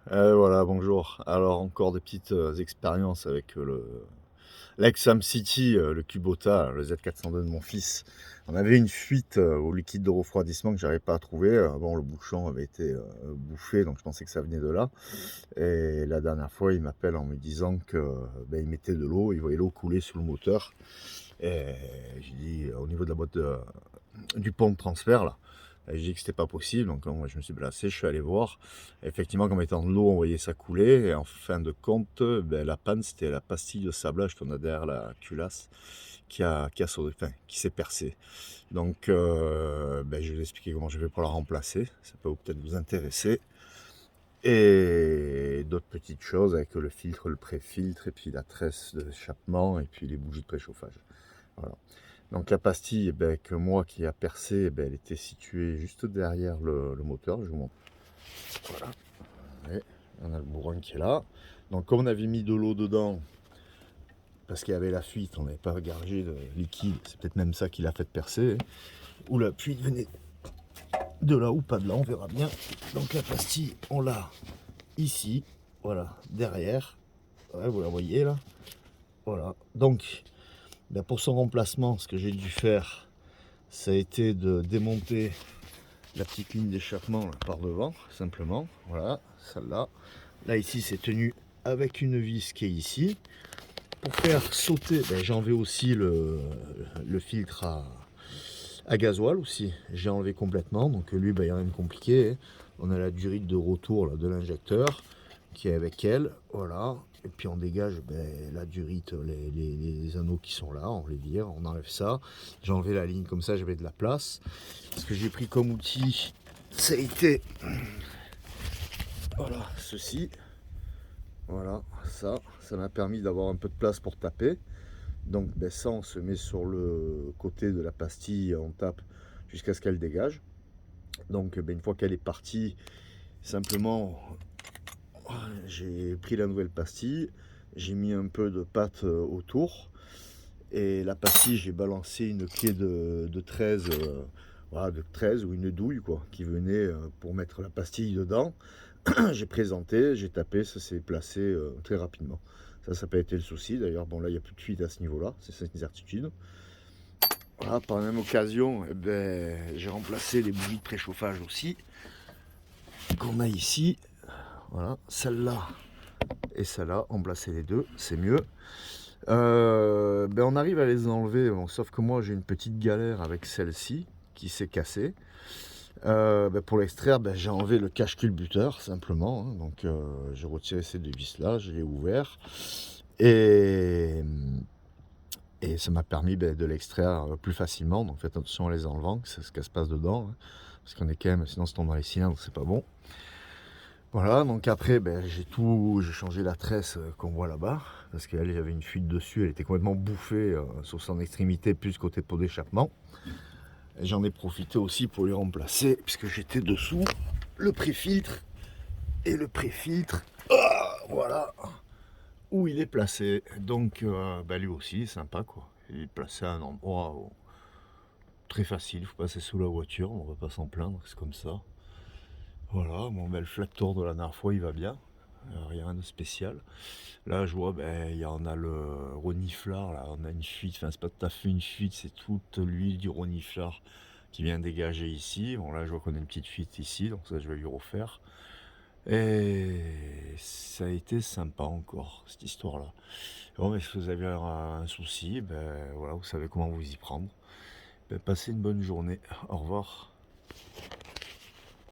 Voilà, bonjour. Alors encore des petites, expériences avec, l'ex-Sam City, le Kubota, le Z402 de mon fils. On avait une fuite, au liquide de refroidissement que j'arrivais pas à trouver. Bon, le bouchon avait été, bouffé, donc je pensais que ça venait de là et la dernière fois, il m'appelle en me disant que, il mettait de l'eau, il voyait l'eau couler sous le moteur et j'ai dit: «Au niveau de la boîte de du pont de transfert là». Et j'ai dit que c'était pas possible, donc moi je me suis placé, je suis allé voir. Effectivement, comme étant de l'eau, on voyait ça couler, et en fin de compte, la panne, c'était la pastille de sablage qu'on a derrière la culasse qui a sauté, enfin, qui s'est percée. Donc, je vais vous expliquer comment je vais pour la remplacer, ça peut peut-être vous intéresser. Et d'autres petites choses avec le filtre, le pré-filtre, et puis la tresse d'échappement, et puis les bougies de préchauffage. Voilà. Donc la pastille, que moi qui a percé, elle était située juste derrière le moteur. Je vous montre. Voilà. Ouais, on a le bourrin qui est là. Donc comme on avait mis de l'eau dedans, parce qu'il y avait la fuite, on n'avait pas gargé de liquide, c'est peut-être même ça qui l'a fait percer. Ou la fuite venait de là ou pas de là, on verra bien. Donc la pastille, on l'a ici, voilà, derrière. Ouais, vous la voyez là. Voilà. Donc, pour son remplacement, ce que j'ai dû faire, ça a été de démonter la petite ligne d'échappement par devant, simplement. Voilà, celle-là. Là, ici, c'est tenu avec une vis qui est ici. Pour faire sauter, j'ai enlevé aussi le filtre à gasoil aussi. J'ai enlevé complètement, donc lui, il n'y a rien de compliqué. On a la durite de retour là, de l'injecteur qui est avec elle, voilà. Et puis on dégage la durite, les anneaux qui sont là, on les vire, on enlève ça. J'ai enlevé la ligne comme ça, j'avais de la place. Ce que j'ai pris comme outil, ça a été, voilà, ceci. Voilà, ça m'a permis d'avoir un peu de place pour taper. Donc ça, on se met sur le côté de la pastille, on tape jusqu'à ce qu'elle dégage. Donc une fois qu'elle est partie, simplement, j'ai pris la nouvelle pastille, j'ai mis un peu de pâte autour, et la pastille, j'ai balancé une clé de 13, voilà, de 13 ou une douille quoi, qui venait pour mettre la pastille dedans. J'ai présenté, j'ai tapé, ça s'est placé très rapidement. Ça n'a pas été le souci. D'ailleurs, bon, là, il n'y a plus de fuite à ce niveau-là, c'est une certitude. Voilà, par la même occasion, j'ai remplacé les bougies de préchauffage aussi, qu'on a ici. Voilà, celle-là et celle-là, remplacer les deux, c'est mieux. On arrive à les enlever, bon, sauf que moi, j'ai une petite galère avec celle-ci qui s'est cassée. Pour l'extraire, j'ai enlevé le cache-culbuteur simplement, hein. Donc j'ai retiré ces deux vis là, je l'ai ouvert et ça m'a permis de l'extraire plus facilement. Donc faites attention à les enlevant, que ça se casse pas dedans, hein, parce qu'on est quand même, sinon ça tombe dans les cylindres, c'est pas bon. Voilà, donc après j'ai changé la tresse qu'on voit là-bas, parce qu'elle avait une fuite dessus, elle était complètement bouffée sur son extrémité plus côté pot d'échappement. J'en ai profité aussi pour les remplacer, puisque j'étais dessous, le pré-filtre. Et le pré-filtre, voilà, où il est placé. Donc lui aussi, sympa quoi. Il est placé à un endroit très facile, il faut passer sous la voiture, on va pas s'en plaindre, c'est comme ça. Voilà, le flat tour de la dernière fois, il va bien. Rien de spécial. Là, je vois, il y en a le reniflard, là, on a une fuite, enfin, c'est pas tout à fait une fuite, c'est toute l'huile du reniflard qui vient dégager ici. Bon, là, je vois qu'on a une petite fuite ici, donc ça, je vais lui refaire. Et ça a été sympa encore, cette histoire-là. Bon, mais si vous avez un souci, voilà, vous savez comment vous y prendre. Passez une bonne journée. Au revoir.